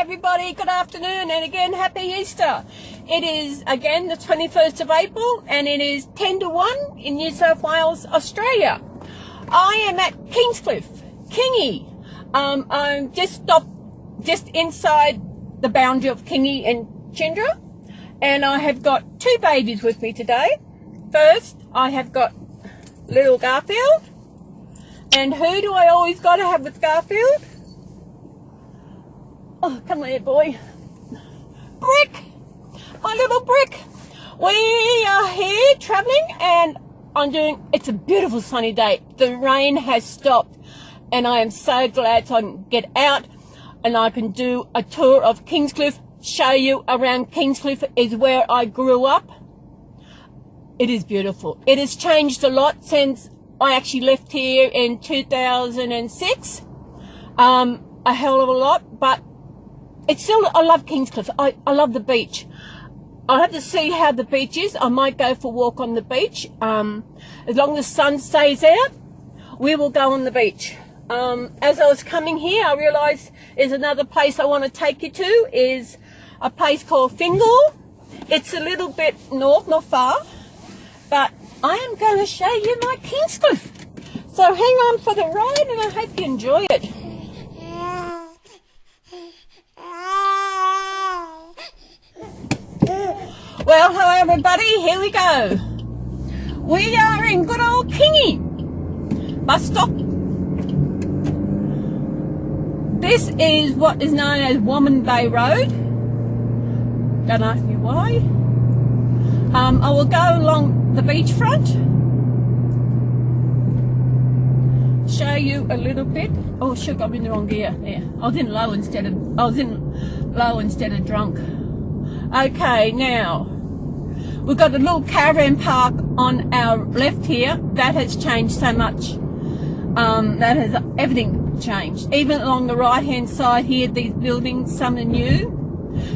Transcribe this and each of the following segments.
everybody, good afternoon, and again happy Easter. It is again the 21st of April and it is 10 to 1 in New South Wales, Australia. I am at Kingscliff, Kingy. I'm just inside the boundary of Kingy and Chindra, and I have got two babies with me today. First, I have got little Garfield, and who do I always got to have with Garfield? Oh, come here, boy. Brick! My little Brick! We are here travelling, and it's a beautiful sunny day. The rain has stopped, and I am so glad I can get out and I can do a tour of Kingscliff, show you around. Kingscliff is where I grew up. It is beautiful. It has changed a lot since I actually left here in 2006. A hell of a lot, but it's still, I love Kingscliff. I love the beach. I'll have to see how the beach is. I might go for a walk on the beach. As long as the sun stays out, we will go on the beach. As I was coming here, I realised there's another place I want to take you to, is a place called Fingal. It's a little bit north, not far, but I am going to show you my Kingscliff. So hang on for the ride, and I hope you enjoy it. Well, hello everybody, here we go. We are in good old Kingy bus stop. This is what is known as Woman Bay Road. Don't ask me why. I will go along the beachfront, show you a little bit. Oh shoot, I'm in the wrong gear. Yeah, I was in low instead of drunk. Okay, now we've got a little caravan park on our left here. That has changed so much. That has everything changed. Even along the right hand side here, these buildings, some are new.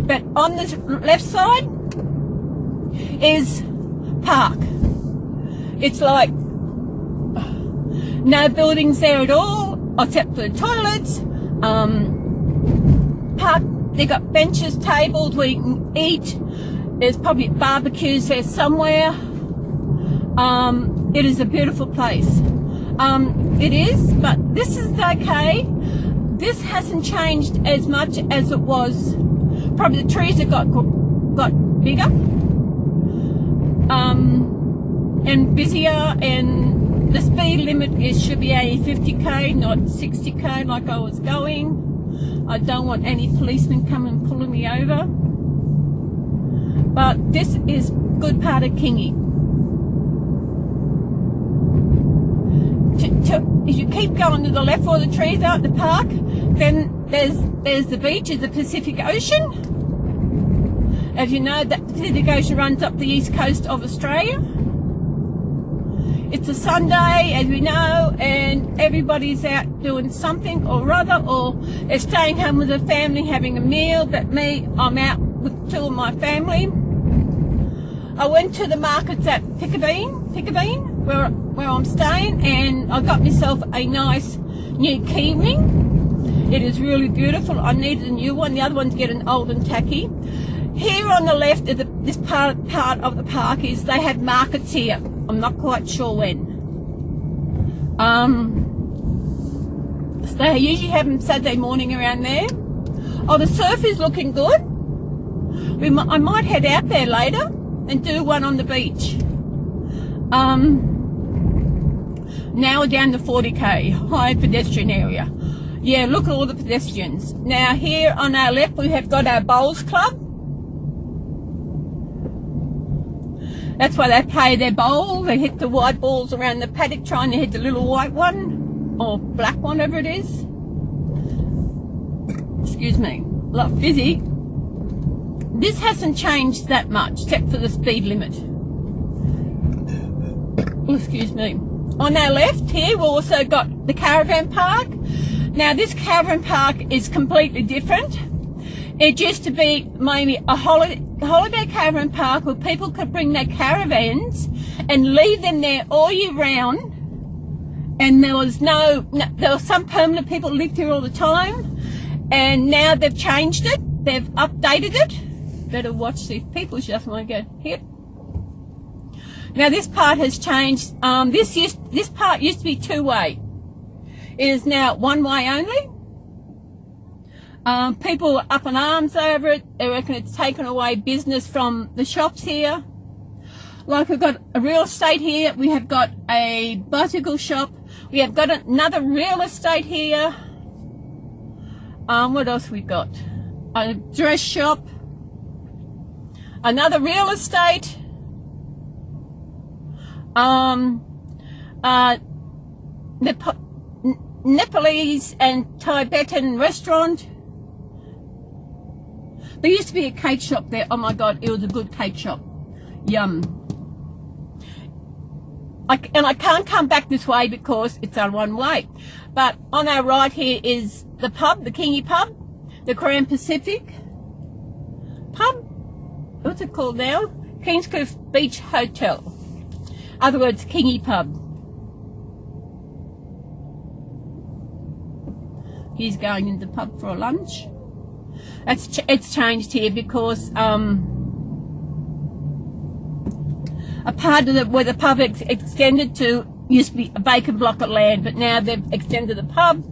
But on the left side is park. It's like no buildings there at all, except for the toilets. Park. They got benches, tables where you can eat. There's probably barbecues there somewhere. It is a beautiful place. It is, but this is okay. This hasn't changed as much as it was. Probably the trees have got bigger and busier, and the speed limit should be only 50k, not 60k like I was going. I don't want any policemen coming pulling me over. But this is good part of Kingy. If you keep going to the left where the trees are at the park, then there's the beach, is the Pacific Ocean. As you know, that Pacific Ocean runs up the east coast of Australia. It's a Sunday, as we know, and everybody's out doing something or other, or they're staying home with their family having a meal. But me, I'm out with two of my family. I went to the markets at Pickabeen, where I'm staying, and I got myself a nice new key ring. It is really beautiful. I needed a new one. The other one's getting old and tacky. Here on the left of this part of the park is they have markets here. I'm not quite sure when. So they usually have them Saturday morning around there. Oh, the surf is looking good. I might head out there later and do one on the beach. Now we're down to 40k, high pedestrian area. Yeah, look at all the pedestrians. Now here on our left we have got our bowls club. That's why they play their bowl. They hit the white balls around the paddock, trying to hit the little white one, or black one, whatever it is. Excuse me, a lot busy. This hasn't changed that much, except for the speed limit. Oh, excuse me. On our left here, we've also got the caravan park. Now, this caravan park is completely different. It used to be maybe a holiday caravan park where people could bring their caravans and leave them there all year round, and there was some permanent people lived here all the time, And now they've changed it. They've updated it. Better watch these people. She doesn't want to go here. Now this part has changed. This part used to be two-way. It is now one-way only. People are up in arms over it. They reckon it's taken away business from the shops here. Like we've got a real estate here. We have got a bicycle shop. We have got another real estate here. What else we got? A dress shop. Another real estate. Nepalese and Tibetan restaurant. There used to be a cake shop there. Oh my God, it was a good cake shop. Yum. And I can't come back this way because it's on one way. But on our right here is the pub, the Kingy pub, the Korean Pacific pub. What's it called now? Kingscliff Beach Hotel. Other words, Kingy pub. He's going into the pub for a lunch. It's changed here because a part of where the pub extended to used to be a vacant block of land, but now they've extended the pub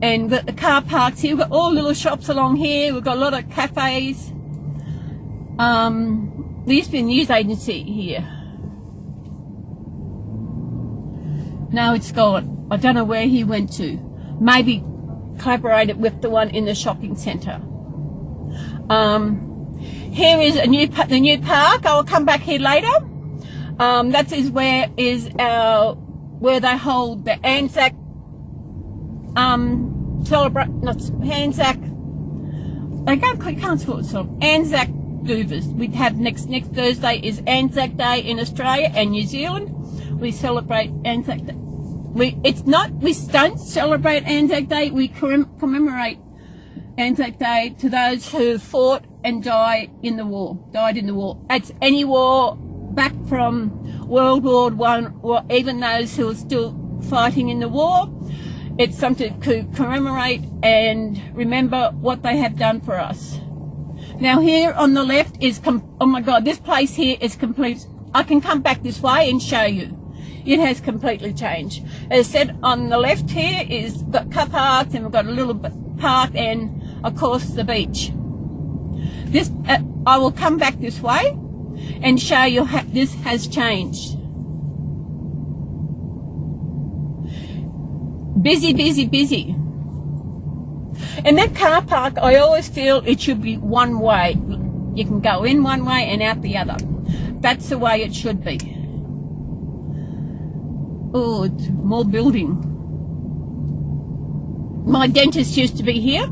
and got the car parks here. We've got all little shops along here. We've got a lot of cafes. There used to be a news agency here. Now it's gone. I don't know where he went to. Maybe collaborated with the one in the shopping centre. Here is the new park. I will come back here later. That is where they hold the Anzac Anzac. I can't call it so. Anzac Doovers. We have next Thursday is Anzac Day in Australia and New Zealand. We celebrate Anzac Day. We don't celebrate Anzac Day. We commemorate Anzac Day to those who fought and died in the war. It's any war back from World War I, or even those who are still fighting in the war. It's something to commemorate and remember what they have done for us. Now here on the left is, oh my God, this place here is complete. I can come back this way and show you. It has completely changed. As I said, on the left here is got car parks, and we've got a little park and, of course, the beach. This I will come back this way and show you how this has changed. Busy, busy, busy. And that car park, I always feel it should be one way. You can go in one way and out the other. That's the way it should be. Oh, it's more building. My dentist used to be here.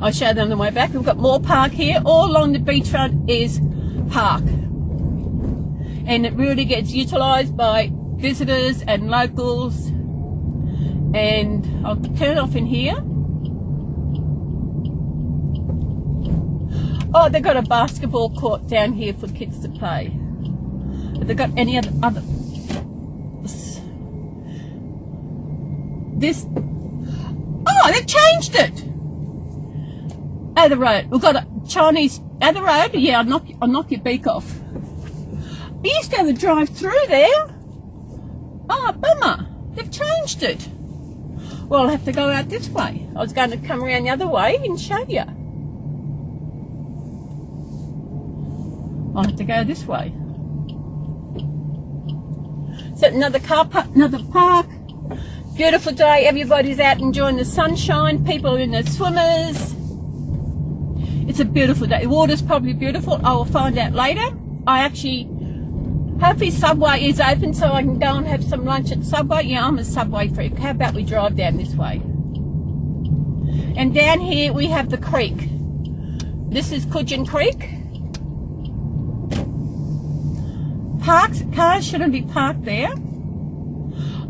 I'll show them on the way back. We've got more park here. All along the beachfront is park. And it really gets utilised by visitors and locals. And I'll turn off in here. Oh, they've got a basketball court down here for kids to play. Have they got any other this? Oh, they've changed it. Other road. We've got a Chinese other road. Yeah, I'll knock your beak off. We used to have a drive through there. Oh, bummer. They've changed it. Well, I'll have to go out this way. I was going to come around the other way and show you. I'll have to go this way. So another park. Beautiful day. Everybody's out enjoying the sunshine. People are in their swimmers. It's a beautiful day. The water's probably beautiful. I will find out later. Hopefully Subway is open so I can go and have some lunch at Subway. Yeah, I'm a Subway freak. How about we drive down this way? And down here we have the creek. This is Coogin Creek. Cars shouldn't be parked there.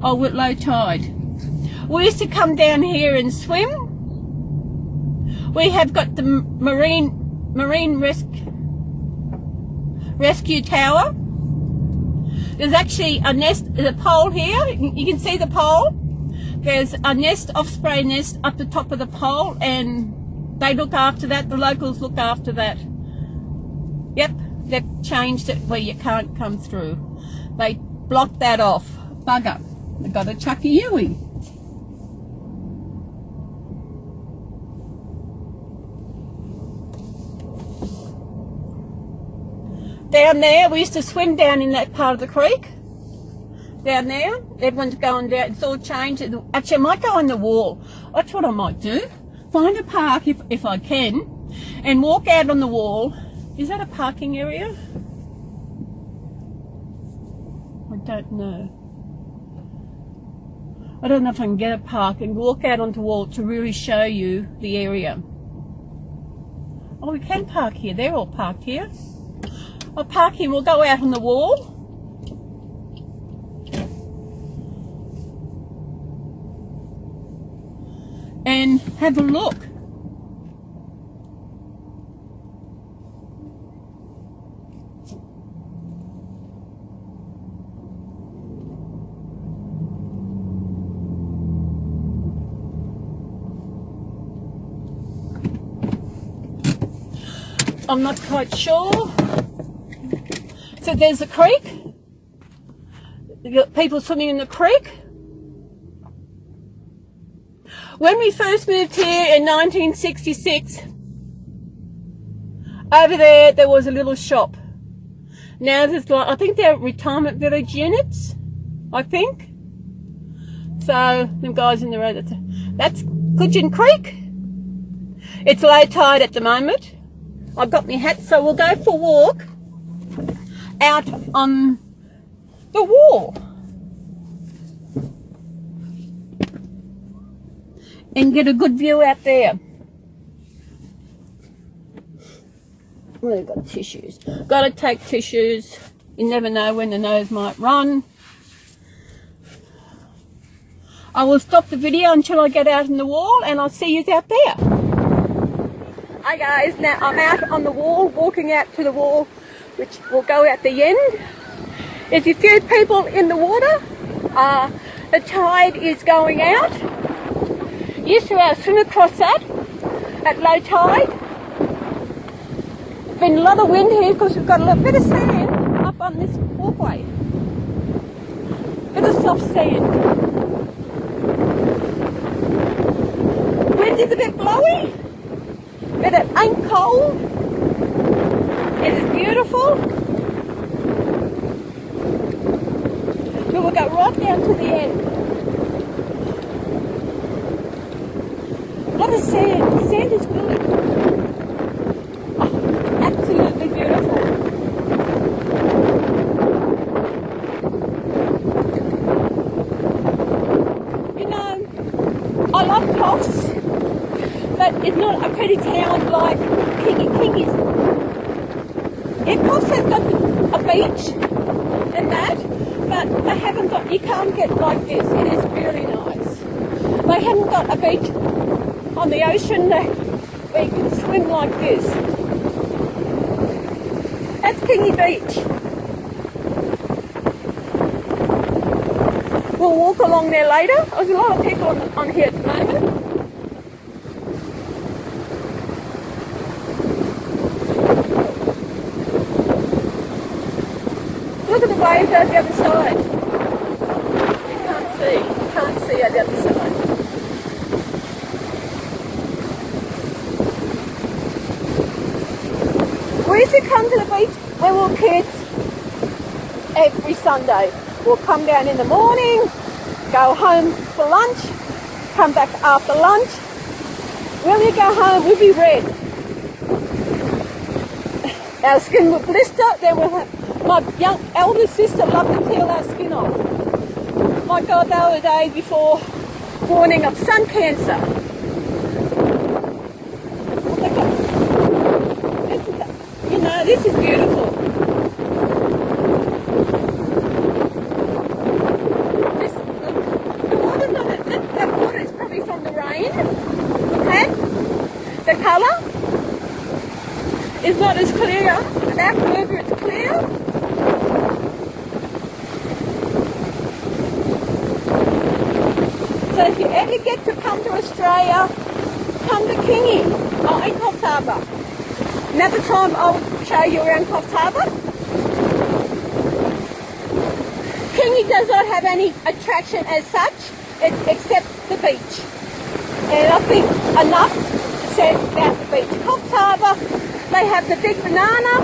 Oh, with low tide. We used to come down here and swim. We have got the marine rescue tower. There's actually a pole here. You can see the pole. There's a nest, osprey nest, up the top of the pole, and they look after that. The locals look after that. Yep, they've changed it where you can't come through. They blocked that off. Bugger. They've got a chuck a Yui. Down there, we used to swim down in that part of the creek. Down there, everyone's going down. It's all changed. Actually, I might go on the wall. That's what I might do. Find a park if I can, and walk out on the wall. Is that a parking area? I don't know. I don't know if I can get a park and walk out onto the wall to really show you the area. Oh, we can park here. They're all parked here. I'll park here. We'll go out on the wall. And have a look. I'm not quite sure. So there's a creek. You've got people swimming in the creek. When we first moved here in 1966, over there was a little shop. Now there's like, I think they're retirement village units, I think. So, them guys in the road, that's Pigeon Creek. It's low tide at the moment. I've got my hat, so we'll go for a walk out on the wall. And get a good view out there. Well, I've got tissues. Got to take tissues. You never know when the nose might run. I will stop the video until I get out on the wall, and I'll see you out there. Hi guys, now I'm out on the wall, walking out to the wall, which will go at the end. There's a few people in the water. The tide is going out. Used to swim across that at low tide. Been a lot of wind here because we've got a little bit of sand up on this walkway. Bit of soft sand. Wind is a bit blowy, but it ain't cold. It is beautiful. We will go right down to the end. A lot of sand. The sand is good. Oh, absolutely beautiful. You know, I love Coffs, but it's not a pretty town like Kingy's. Yeah, Coffs has got a beach and that, but they haven't got, you can't get like this. It is really nice. They haven't got a beach on the ocean where you can swim like this. That's Kingy Beach. We'll walk along there later. There's a lot of people on here at the moment. Look at the waves out the other side. You can't see out the other side. We used to come to the beach when we were kids every Sunday. We'll come down in the morning, go home for lunch, come back after lunch. When we go home, we'll be red. Our skin will blister. Then we'll have, my young elder sister loved to peel our skin off. My God, the other day before warning of sun cancer. This is beautiful. The water, that water is probably from the rain. And the colour is not as clear. That river is clear. So if you ever get to come to Australia, come to Kingy in Coffs Harbour. Another time I'll show you around Coffs Harbour. Kingy does not have any attraction as such, except the beach. And I think enough said about the beach. Coffs Harbour, they have the big banana,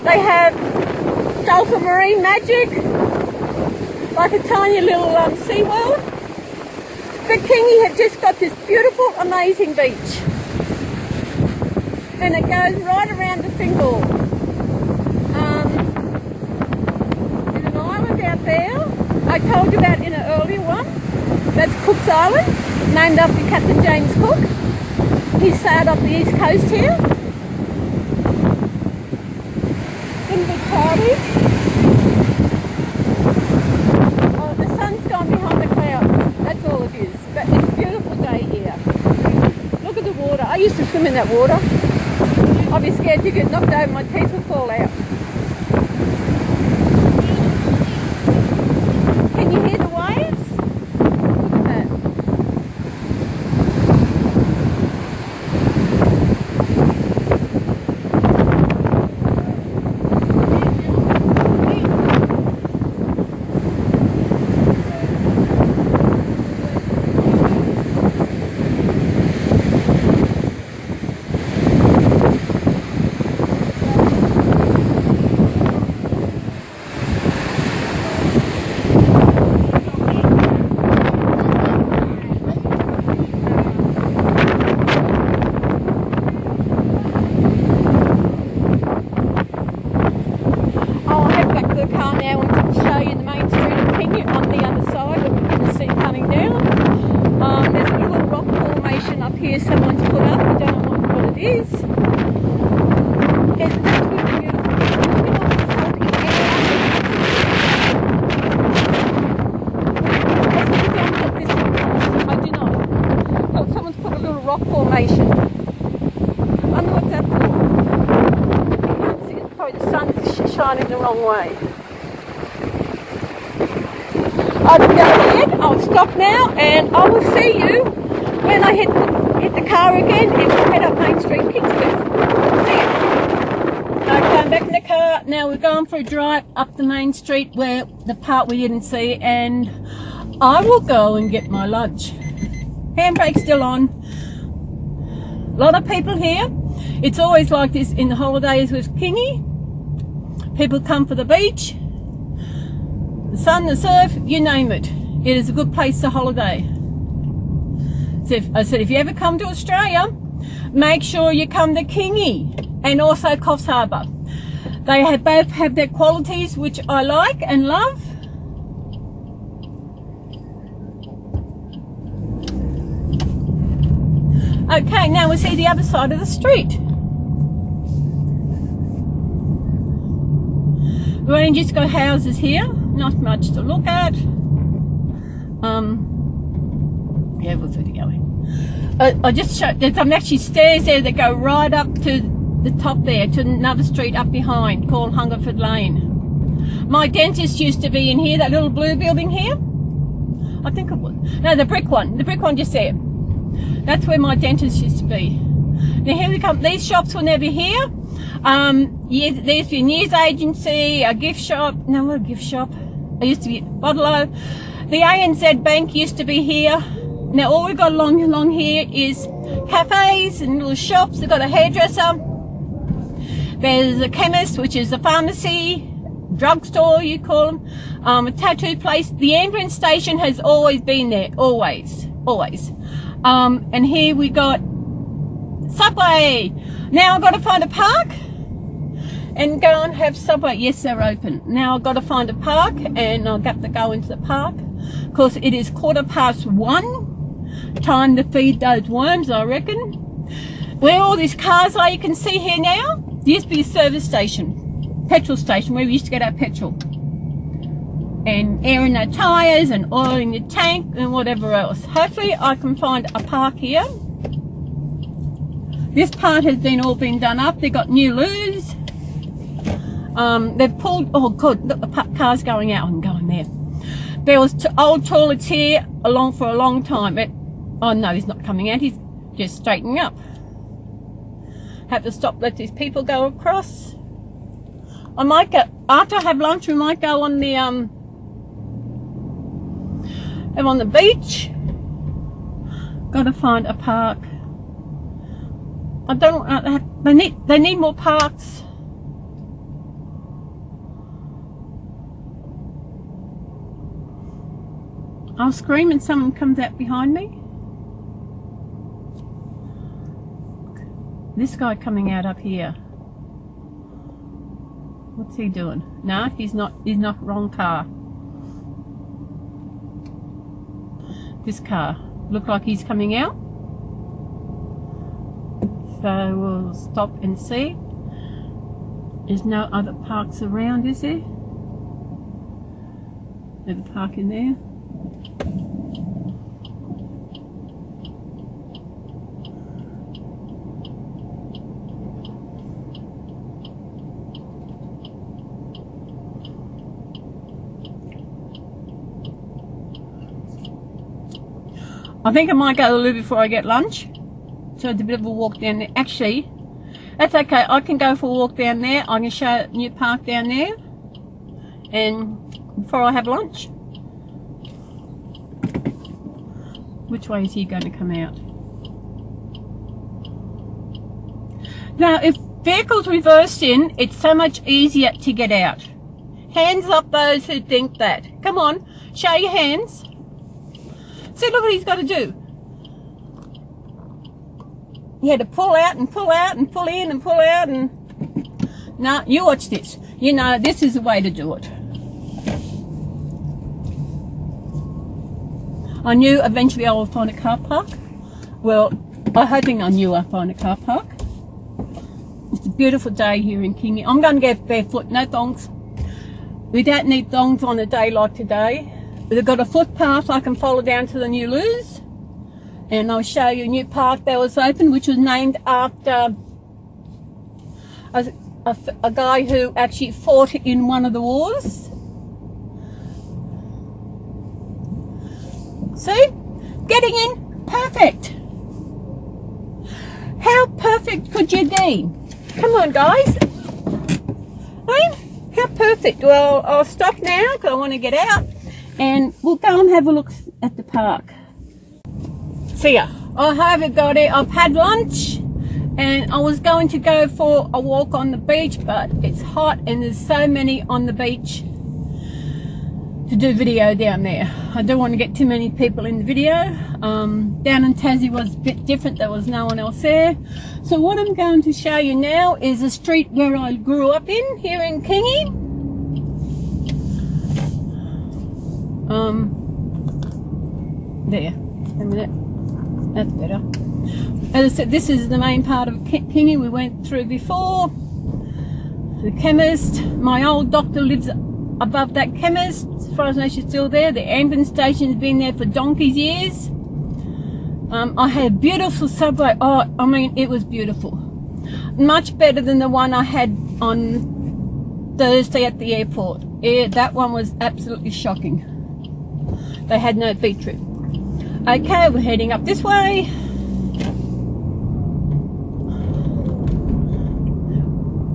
they have Dolphin Marine Magic, like a tiny little sea world. But Kingy have just got this beautiful, amazing beach. And it goes right around the Fingal. There's an island out there, I told you about in an earlier one. That's Cook's Island, named after Captain James Cook. He sailed up the east coast here. Didn't be cloudy. Oh, the sun's gone behind the clouds. That's all it is. But it's a beautiful day here. Look at the water. I used to swim in that water. I'd be scared to get knocked over, my teeth would fall out. Can you hear the waves? Look at that. Shining the wrong way. I'll go ahead, I'll stop now, and I will see you when I hit the car again and we'll head up Main Street, Kingscliff. See you. I'm back in the car. Now we're going for a drive up the Main Street where the part we didn't see, and I will go and get my lunch. Handbrake's still on. A lot of people here. It's always like this in the holidays with Kingy. People come for the beach, the sun, the surf, you name it. It is a good place to holiday. So I said, if you ever come to Australia, make sure you come to Kingy and also Coffs Harbour. They both have their qualities, which I like and love. Okay, now we see the other side of the street. We only just got houses here, not much to look at. Yeah, we'll keep going. I just showed, there's actually stairs there that go right up to the top there, to another street up behind called Hungerford Lane. My dentist used to be in here, that little blue building here. I think it was. No, the brick one just there. That's where my dentist used to be. Now here we come, these shops were never here. Yeah, there's your news agency, a gift shop. No, what a gift shop. It used to be Bottle-O. The ANZ Bank used to be here. Now all we've got along here is cafes and little shops. They've got a hairdresser. There's a chemist, which is a pharmacy, drugstore you call them, a tattoo place. The ambulance station has always been there, always. And here we got Subway. Now I've got to find a park and go and have Subway. Yes, they're open. Now I've got to find a park and I'll have to go into the park. Of course, it is 1:15. Time to feed those worms, I reckon. Where all these cars are, you can see here now, there used to be a service station, petrol station, where we used to get our petrol. And airing our tyres and oiling the tank and whatever else. Hopefully I can find a park here. This part has all been done up. They've got new loos. They've pulled, oh good, look, the car's going out. I'm going there. There was old toilets here. along for a long time. Oh no, he's not coming out. He's just straightening up. Have to stop, let these people go across. I might go, after I have lunch, we might go on the beach. Got to find a park. I don't, they need more parks. I'll scream and someone comes out behind me. This guy coming out up here. What's he doing? No, he's not, wrong car. This car. Look like he's coming out. So we'll stop and see. There's no other parks around, is there? There's a park in there. I think I might go a little before I get lunch. So it's a bit of a walk down there. Actually, that's okay. I can go for a walk down there. I can show a new park down there. And before I have lunch. Which way is he going to come out? Now, if vehicles reversed in, it's so much easier to get out. Hands up those who think that. Come on, show your hands. See, look what he's got to do. He had to pull out and pull out and pull in and pull out and... No, you watch this. You know, this is the way to do it. I knew eventually I would find a car park. Well, I'm hoping I knew I'd find a car park. It's a beautiful day here in Kingy. I'm going to go barefoot, no thongs. We don't need thongs on a day like today. They've got a footpath I can follow down to the new loos. And I'll show you a new park that was open, which was named after a guy who actually fought in one of the wars. See? Getting in, perfect. How perfect could you be? Come on, guys. Hey, how perfect. Well, I'll stop now because I want to get out. And we'll go and have a look at the park. See ya. I haven't got it. I've had lunch and I was going to go for a walk on the beach, but it's hot and there's so many on the beach to do video down there. I don't want to get too many people in the video. Down in Tassie was a bit different. There was no one else there. So what I'm going to show you now is a street where I grew up in, here in Kingy. There, a minute, that's better. As I said, this is the main part of Kingy we went through before. The chemist, my old doctor lives above that chemist, as far as I know she's still there. The ambulance station's been there for donkey's years. I had a beautiful subway. Oh, I mean, it was beautiful. Much better than the one I had on Thursday at the airport. Yeah, that one was absolutely shocking. They had no beetroot. Okay, we're heading up this way.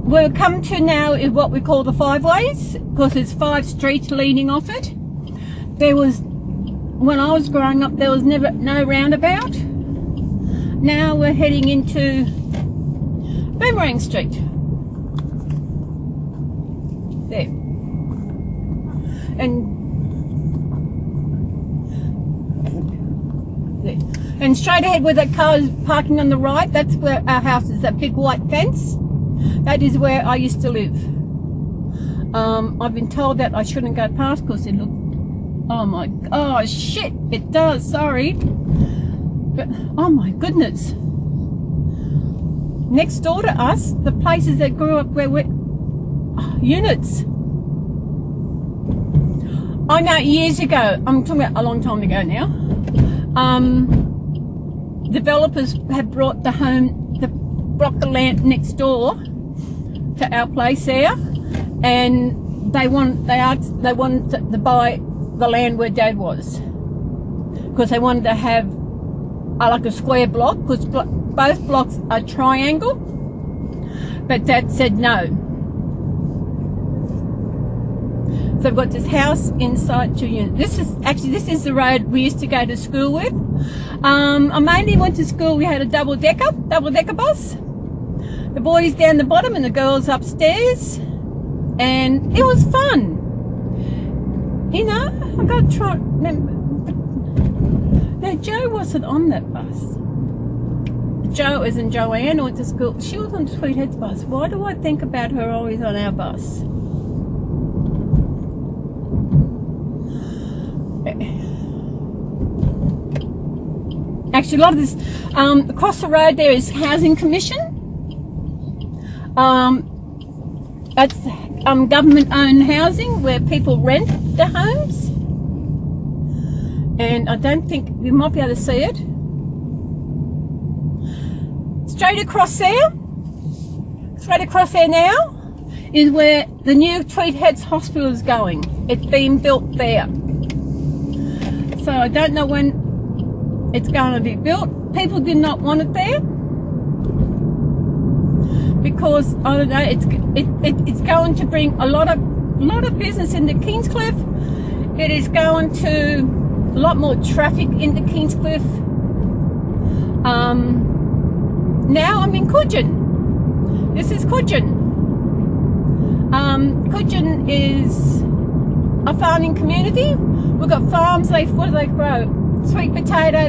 We'll come to now is what we call the five ways, because there's 5 streets leading off it. There was, when I was growing up, there was never no roundabout. Now we're heading into Boomerang Street. There. And straight ahead where that car is parking on the right, that's where our house is, that big white fence. That is where I used to live. I've been told that I shouldn't go past because it looked, oh my, oh shit, it does, sorry. But, oh my goodness. Next door to us, the places that grew up where we're, units. I know years ago, I'm talking about a long time ago now, developers had brought the land next door to our place there, and they wanted to buy the land where Dad was. because they wanted to have like a square block, because both blocks are triangle, but Dad said no. So I've got this house inside 2 units. This is the road we used to go to school with. I mainly went to school, we had a double decker bus. The boys down the bottom and the girls upstairs, and it was fun. You know, I've got to try and remember. Now, Jo wasn't on that bus. Jo, as in Joanne, went to school. She was on Sweethead's bus. Why do I think about her always on our bus? Actually, a lot of this, across the road there is Housing Commission. That's government-owned housing where people rent their homes. And I don't think, you might be able to see it. Straight across there now, is where the new Tweed Heads Hospital is going. It's being built there. So I don't know when it's going to be built. People did not want it there, because I don't know, it's going to bring a lot of business into Kingscliff. It is going to a lot more traffic into Kingscliff. Now I'm in Coogin. This is Coogin. Coogin is a farming community. We've got farms. What do they grow? Sweet potato.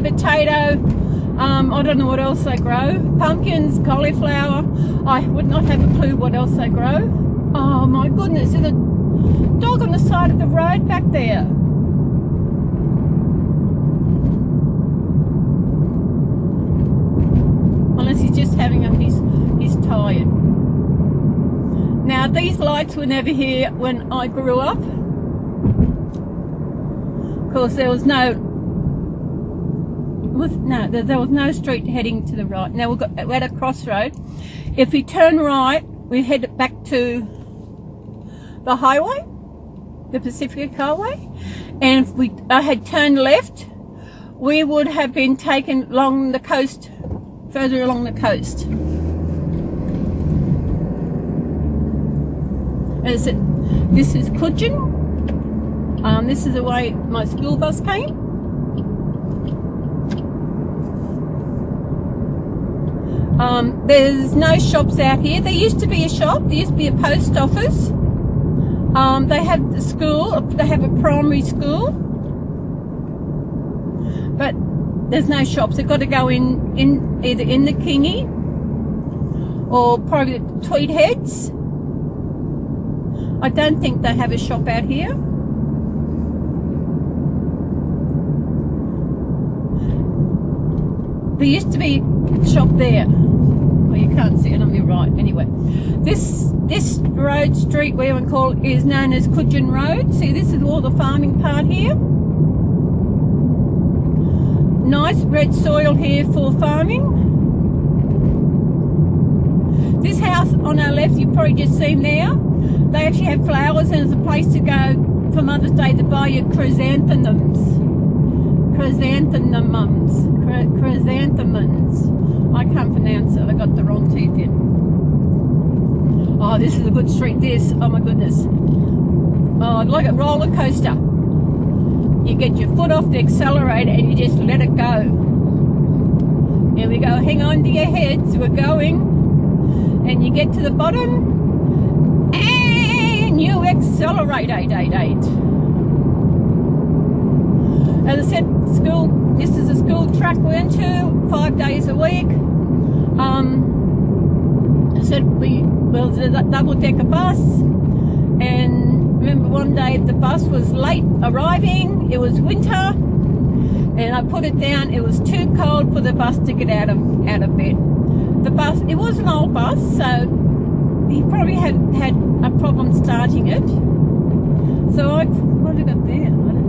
I don't know what else they grow. Pumpkins, cauliflower. I would not have a clue what else they grow. Oh my goodness, there's a dog on the side of the road back there. Unless he's just having he's tired. Now these lights were never here when I grew up. Of course there was no street heading to the right. Now we're at a crossroad. If we turn right, we head back to the highway, the Pacific Highway. And if I had turned left, we would have been taken along the coast, further along the coast. As I said, this is Coogin. This is the way my school bus came. There's no shops out here. There used to be a shop. There used to be a post office. They have the school. They have a primary school. But there's no shops. They've got to go in either in the Kingy or probably the Tweed Heads. I don't think they have a shop out here. There used to be a shop there. Well, you can't see it on your right. Anyway, this road, street, whatever you call it, is known as Coogin Road. See, this is all the farming part here. Nice red soil here for farming. This house on our left, you've probably just seen there. They actually have flowers, and it's a place to go for Mother's Day to buy your chrysanthemums. I can't pronounce it. I got the wrong teeth in. Oh, this is a good street. This. Oh my goodness. Oh, like a roller coaster. You get your foot off the accelerator and you just let it go. Here we go. Hang on to your heads. We're going. And you get to the bottom and you accelerate. As I said, this is a school track we went to 5 days a week. I said we was a double-decker bus, and remember one day the bus was late arriving. It was winter, and I put it down. It was too cold for the bus to get out of bed. The bus, it was an old bus, so he probably had a problem starting it. So what have I got there? I don't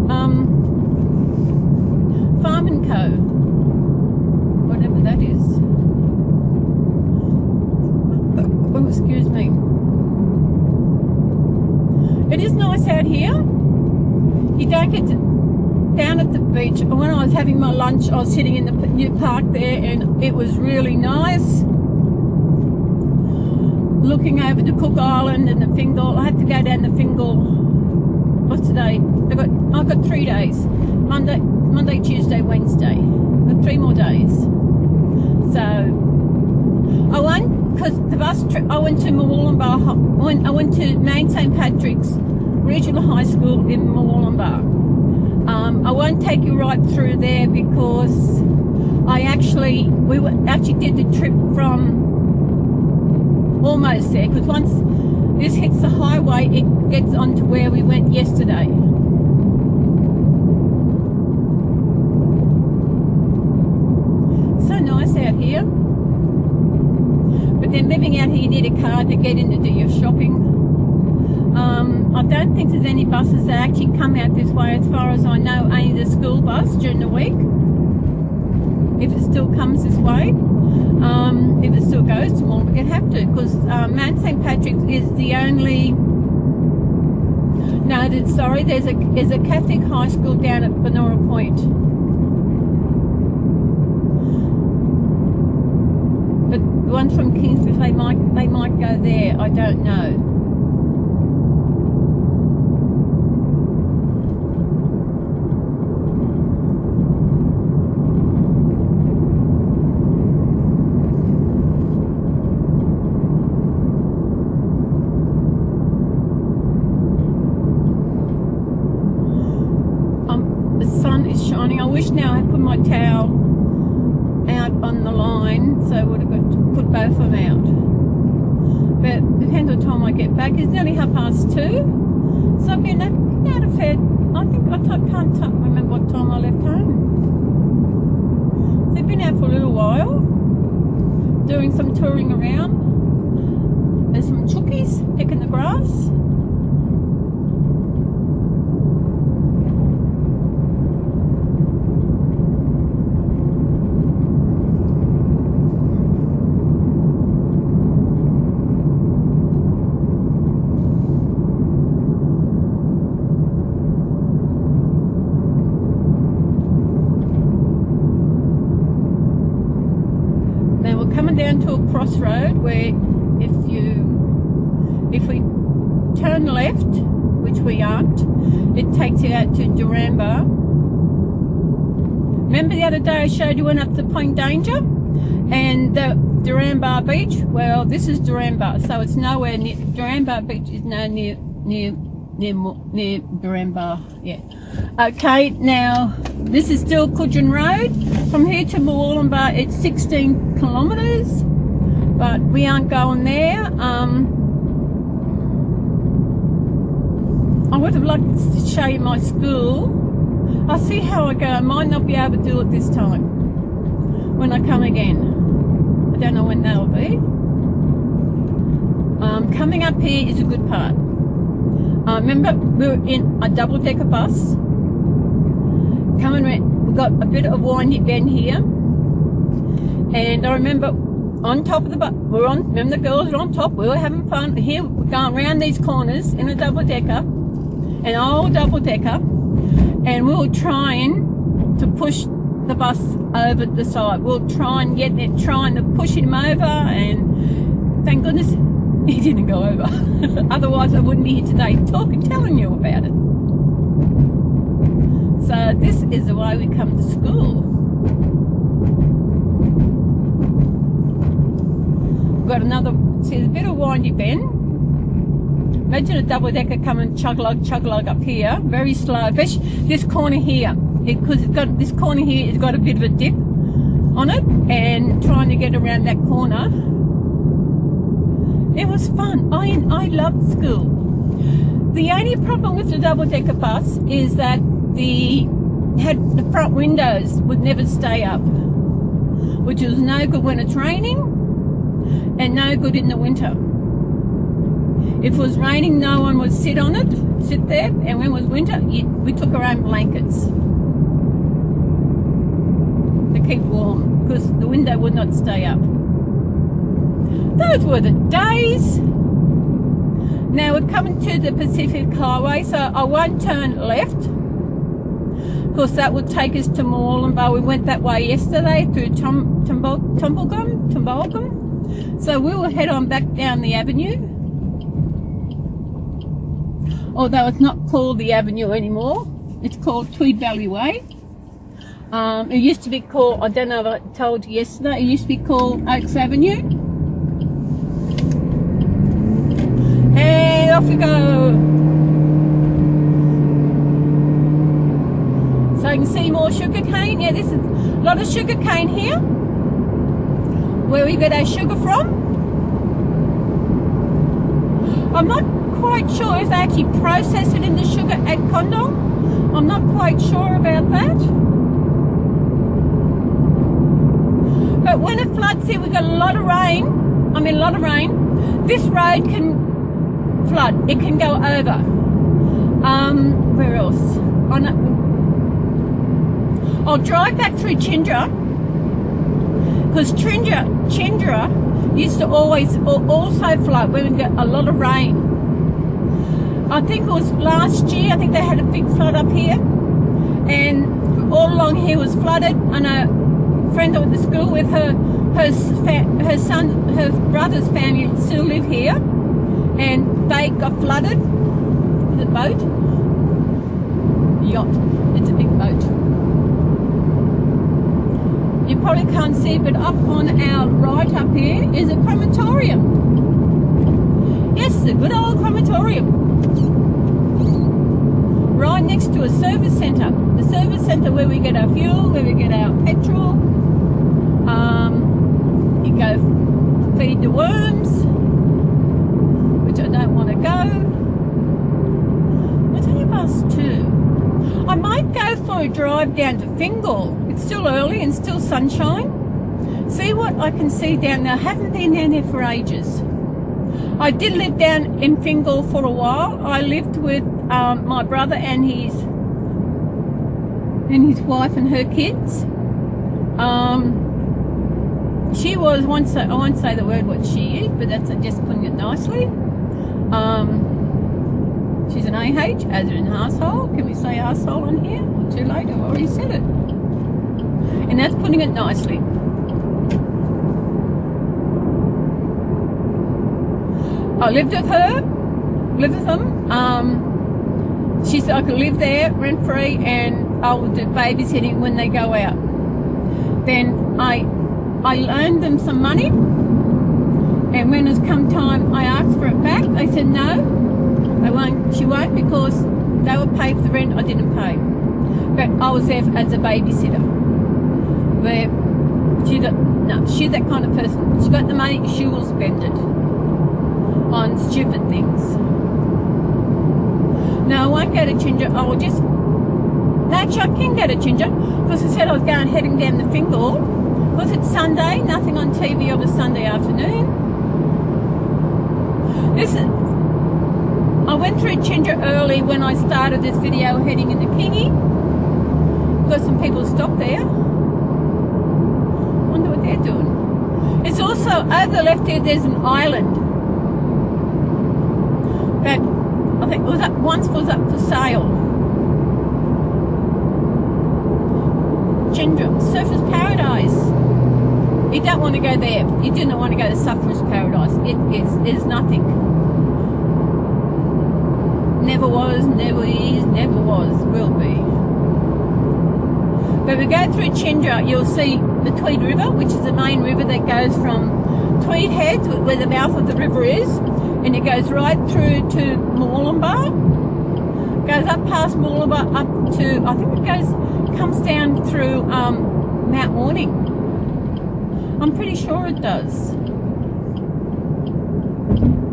know. Farm & Co. Whatever that is. Oh, excuse me. It is nice out here. You don't get to... down at the beach. When I was having my lunch, I was sitting in the new park there, and it was really nice. Looking over to Cook Island and the Fingal. I had to go down the Fingal. What's today? I've got 3 days. Monday, Tuesday, Wednesday. I've got 3 more days. So I went, because the bus trip, I went to Murwillumbah. I went to Main St. Patrick's Regional High School in Murwillumbah. I won't take you right through there because we actually did the trip from almost there, because once this hits the highway, it gets onto where we went yesterday. So nice out here. But then living out here, you need a car to get in to do your shopping. I don't think there's any buses that actually come out this way, as far as I know, only the school bus during the week, if it still comes this way. If it still goes to Murwillumbah, it'd have to, because Mount St. Patrick's is the only... No, sorry, there's a Catholic high school down at Benora Point. But the ones from Kingscliff, they might go there, I don't know. I wish now I had put my towel out on the line, so I would have put both of them out. But depends what time I get back. It's nearly 2:30, so I've been out of bed. I can't remember what time I left home. So I've been out for a little while, doing some touring around. There's some chookies picking the grass. Down to a crossroad where if we turn left, which we aren't, it takes you out to Duranba. Remember the other day I showed you went up to Point Danger and the Duranba Beach? Well, this is Duranba, so it's nowhere near. Duranba Beach is no near Duranba. Yeah. Okay, now this is still Coogin Road. From here to Murwillumbah, it's 16 kilometres, but we aren't going there. I would have liked to show you my school. I'll see how I go. I might not be able to do it this time when I come again. I don't know when that'll be. Coming up here is a good part. Remember, we were in a double-decker bus. Coming around, we've got a bit of windy bend here. And I remember on top of the bus, remember the girls were on top, we were having fun. Here, we're going around these corners in a double-decker, an old double-decker, and we were trying to push the bus over the side. We'll try and get there, trying to push him over, and thank goodness he didn't go over. Otherwise I wouldn't be here today telling you about it. So this is the way we come to school. We've got another, see, there's a bit of windy bend. Imagine a double-decker coming chug-lug up here, very slow. Especially this corner here, because this corner here has got a bit of a dip on it, and trying to get around that corner. It was fun. I loved school. The only problem with the double-decker bus is that the front windows would never stay up, which was no good when it's raining and no good in the winter. If it was raining, no one would sit on it, sit there, and when it was winter, we took our own blankets to keep warm, because the window would not stay up. Those were the days. Now we're coming to the Pacific Highway, so I won't turn left. Of course, that would take us to Moreland. We went that way yesterday through Tumbulgum. So we will head on back down the avenue. Although it's not called the avenue anymore. It's called Tweed Valley Way. It used to be called, I don't know if I told you yesterday, it used to be called Oaks Avenue. And off we go. So you can see more sugar cane. Yeah, there's a lot of sugar cane here. Where we get our sugar from. I'm not quite sure if they actually process it in the sugar at Condom. I'm not quite sure about that. But when it floods here, we've got a lot of rain. I mean, a lot of rain. This road can flood. It can go over. Where else? I'll drive back through Chindra. Because Chindra used to always also flood when we get a lot of rain. I think it was last year, I think they had a big flood up here. And all along here was flooded. And a friend I went to school with, her brother's family still live here. And they got flooded. The boat? Yacht. It's a big boat. You probably can't see, but up on our right up here is a crematorium. Yes, a good old crematorium. Right next to a service centre. The service centre where we get our fuel, where we get our petrol. You go feed the worms, which I don't want to go. What's only past 2? I might go for a drive down to Fingal. It's still early and still sunshine. See what I can see down there. I haven't been down there for ages. I did live down in Fingal for a while. I lived with my brother and his wife and her kids. She was once, I won't say the word what she is, but that's just putting it nicely. She's an AH, as in an asshole. Can we say asshole on here? Or too late, I've already said it. And that's putting it nicely. I lived with her, lived with them. She said I could live there rent free and I would do babysitting when they go out. Then I loaned them some money, and when it's come time I asked for it back, they said no, they won't, she won't, because they would pay for the rent I didn't pay. But I was there as a babysitter. Where she's that kind of person. She got the money, she will spend it on stupid things. No, I won't go to Ginger. I will just... Actually, I can go to Ginger, because I said I was heading down the Fingal. Because it's Sunday, nothing on TV of a Sunday afternoon. Listen, I went through Ginger early when I started this video heading into Kingy. Because some people stopped there. Wonder what they're doing. It's also, over the left here, there's an island. That I think once was up for sale. Ginger, Surfer's Paradise. You don't want to go there. You do not want to go to Surfer's Paradise. It is nothing. Never was, never is, never was, will be. But we go through Chindra, you'll see the Tweed River, which is the main river that goes from Tweed Head, where the mouth of the river is, and it goes right through to Moreland. Goes up past Moreland up to, I think it comes down through Mount Warning. I'm pretty sure it does.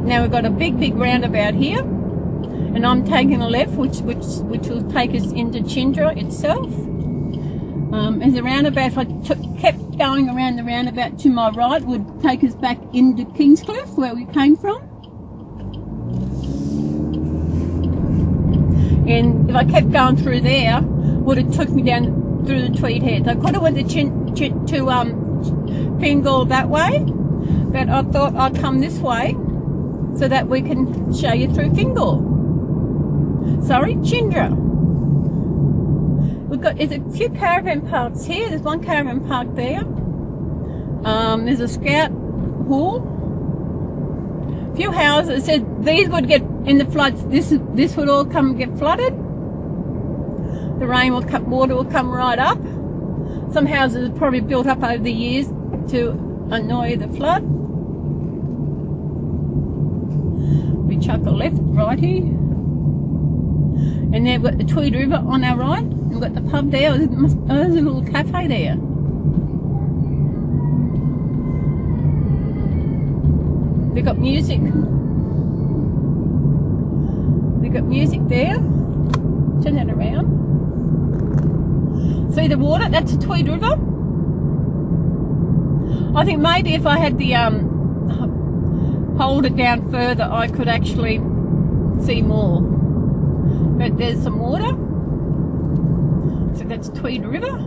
Now we've got a big roundabout here, and I'm taking a left, which will take us into Chindra itself. As a roundabout, if I kept going around the roundabout to my right, would take us back into Kingscliff, where we came from. And if I kept going through there, would have took me down through the Tweed Head. I could have went to Fingal that way, but I thought I'd come this way so that we can show you through Fingal. Sorry, Chindra. there's a few caravan parks here. There's one caravan park there. There's a scout hall. A few houses. It said these would get in the floods. This would all come and get flooded. The rain will come, water will come right up. Some houses are probably built up over the years to annoy the flood. We chuck a left, right here. And then we've got the Tweed River on our right. We've got the pub there. There's a little cafe there. They've got music. They've got music there. Turn that around. See the water? That's the Tweed River. I think maybe if I had the hold it down further, I could actually see more. But there's some water. So that's Tweed River.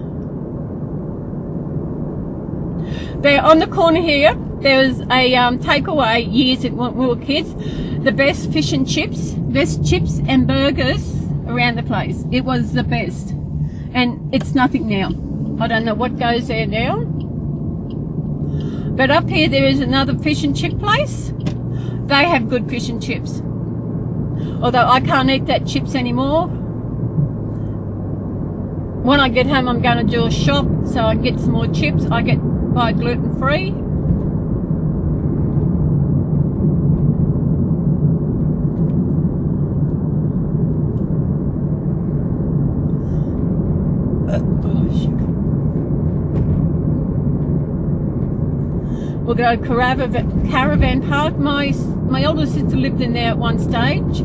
There on the corner here, there was a takeaway years when we were kids. The best fish and chips, best chips and burgers around the place. It was the best. And it's nothing now. I don't know what goes there now. But up here there is another fish and chip place. They have good fish and chips. Although I can't eat that chips anymore. When I get home I'm going to do a shop so I can get some more chips. I buy gluten free. We'll go caravan park. My older sister lived in there at one stage,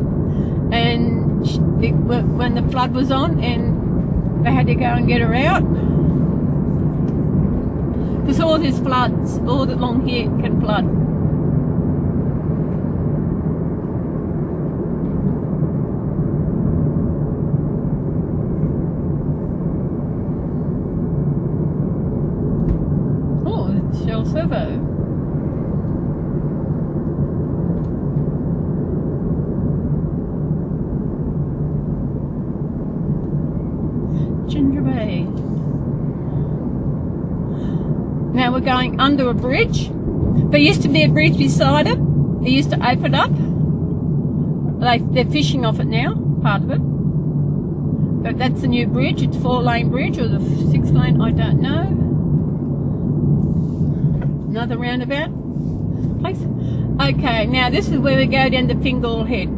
and when the flood was on, and they had to go and get her out because all these floods, all along here can flood. Oh, it's Shell Servo. Now we're going under a bridge. There used to be a bridge beside it. They used to open up. They're fishing off it now, part of it. But that's the new bridge. It's 4-lane bridge or the 6-lane, I don't know. Another roundabout place. Okay, now this is where we go down to Fingal Head.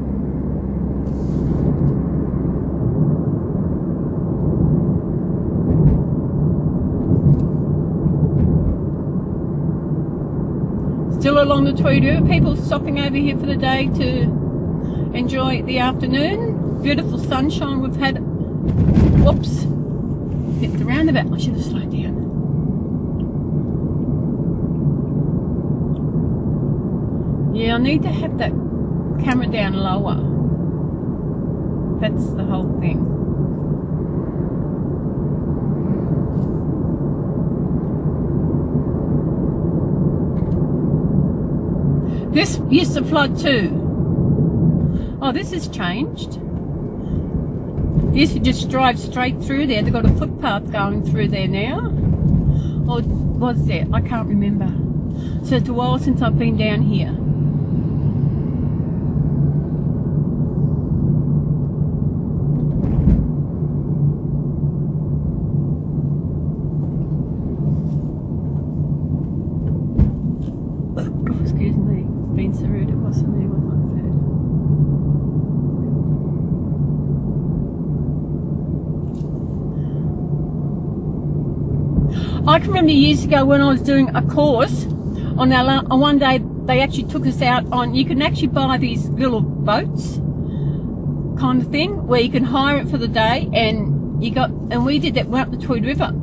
Still along the Tweed River, people stopping over here for the day to enjoy the afternoon. Beautiful sunshine we've had. Whoops, hit the roundabout. I should have slowed down. Yeah, I need to have that camera down lower. That's the whole thing. This used to flood too. Oh, this has changed. You used to just drive straight through there. They've got a footpath going through there now. Or was there? I can't remember. So it's a while since I've been down here. Oh, excuse me. It's been so rude. It wasn't me. It was my food. I can remember years ago when I was doing a course on one day they actually took us out on, you can actually buy these little boats kind of thing where you can hire it for the day, and we did that. Went up the Tweed River.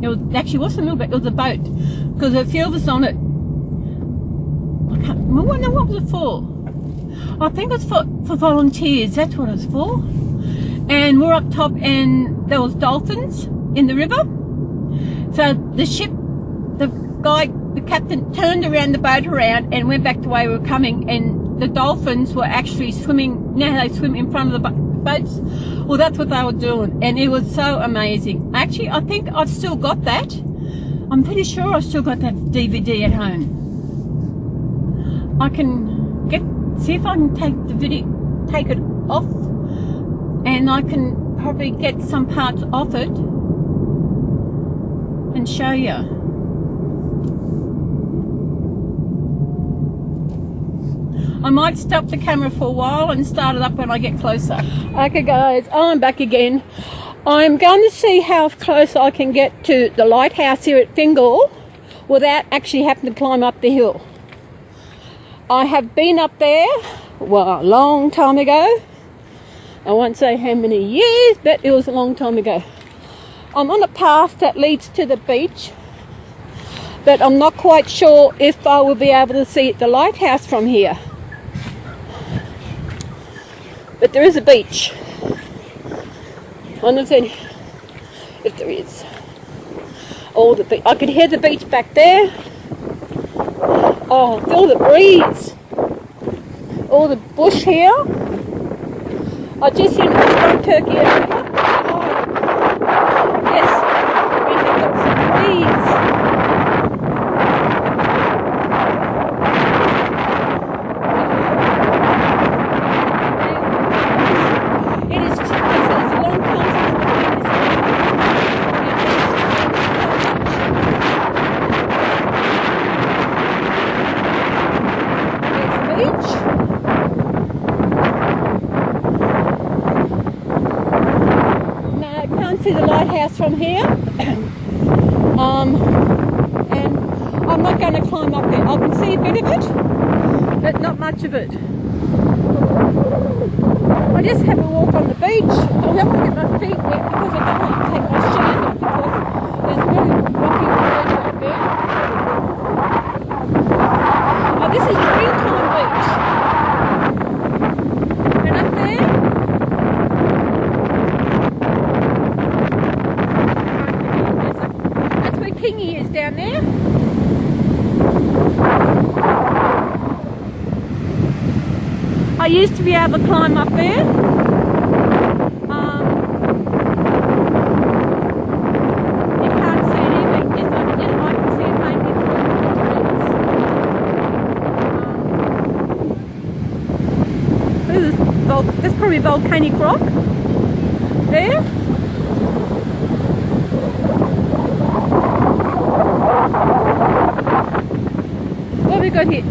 It wasn't a little bit, it was a boat, because a few of us on it. I can't remember what was it for. I think it was for volunteers. That's what it was for. And we're up top and there was dolphins in the river. So the ship, the captain turned around the boat around and went back the way we were coming, and the dolphins were actually swimming. Now they swim in front of the boat. boats. Well, that's what they were doing, and it was so amazing. Actually, I think I've still got that. I'm pretty sure I've still got that DVD at home. I can see if I can take it off, and I can probably get some parts off it and show you. I might stop the camera for a while and start it up when I get closer. Okay guys, I'm back again. I'm going to see how close I can get to the lighthouse here at Fingal without actually having to climb up the hill. I have been up there, well, a long time ago. I won't say how many years, but it was a long time ago. I'm on a path that leads to the beach, but I'm not quite sure if I will be able to see the lighthouse from here. But there is a beach. I don't know if there is. Oh, the beach. I can hear the beach back there. Oh, feel the breeze. All the bush here. I just seen a strong turkey over here. Oh, yes, we have got some breeze. See the lighthouse from here, and I'm not going to climb up there. I can see a bit of it, but not much of it. I just have a walk on the beach. I don't want to get my feet wet because I don't want to take my shoes off because there's really rocky water up there. Oh, this is Springtime Beach. And up there, Kingy is down there. I used to be able to climb up there. You can't see anything. I can see it mainly through the trees. There's probably volcanic rock there. What have we got here?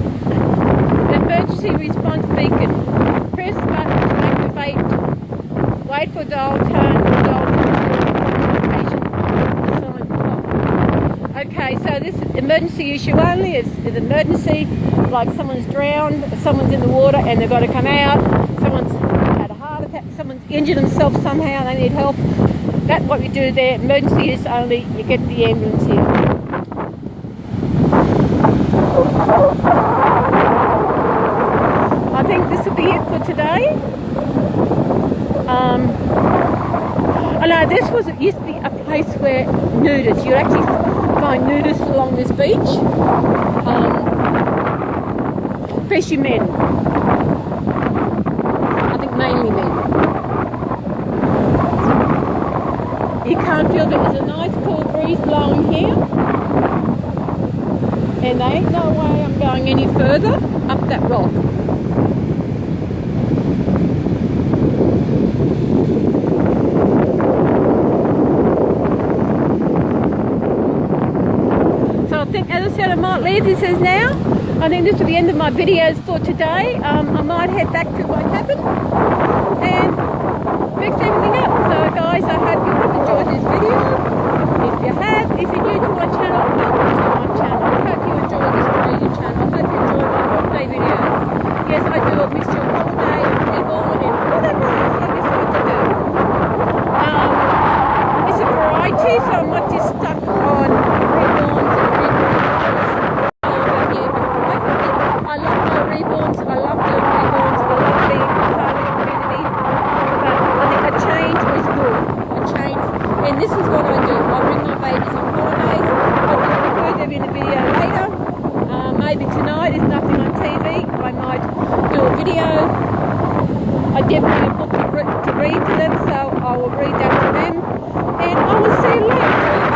Emergency response beacon. Press button to activate. Wait for dial tone. Okay, so this emergency issue only is emergency, like someone's drowned, someone's in the water and they've got to come out, someone's had a heart attack, someone's injured themselves somehow, they need help. That's what we do there. Emergency use only, you get the ambulance here. I think this will be it for today. I know this used to be a place where nudists, you actually find nudists along this beach, especially men. I think mainly men. You can't feel that there's a nice cool breeze blowing here. And there ain't no way I'm going any further up that rock. So I think, as I said, I might leave this as now. I think this will be the end of my videos for today. I might head back to my cabin and fix everything up. So guys, I hope you have enjoyed this video. If you have, if you're new to my channel, welcome to my channel. I hope you enjoy this crazy channel. I hope you enjoy my holiday videos. Yes, I do a mixture of holiday and Reborn and whatever else I decide to do. It's a variety, so I'm not just stuck on Reborns and Reborns. I love my Reborns, I love doing Reborns, I love being part of the community. But I think a change was good. A change. And this is what I do. I bring my babies on holidays. I will include them in a video later. Maybe tonight, if nothing on TV, I might do a video. I did bring a book to read to them, so I will read that to them. And I will see you later.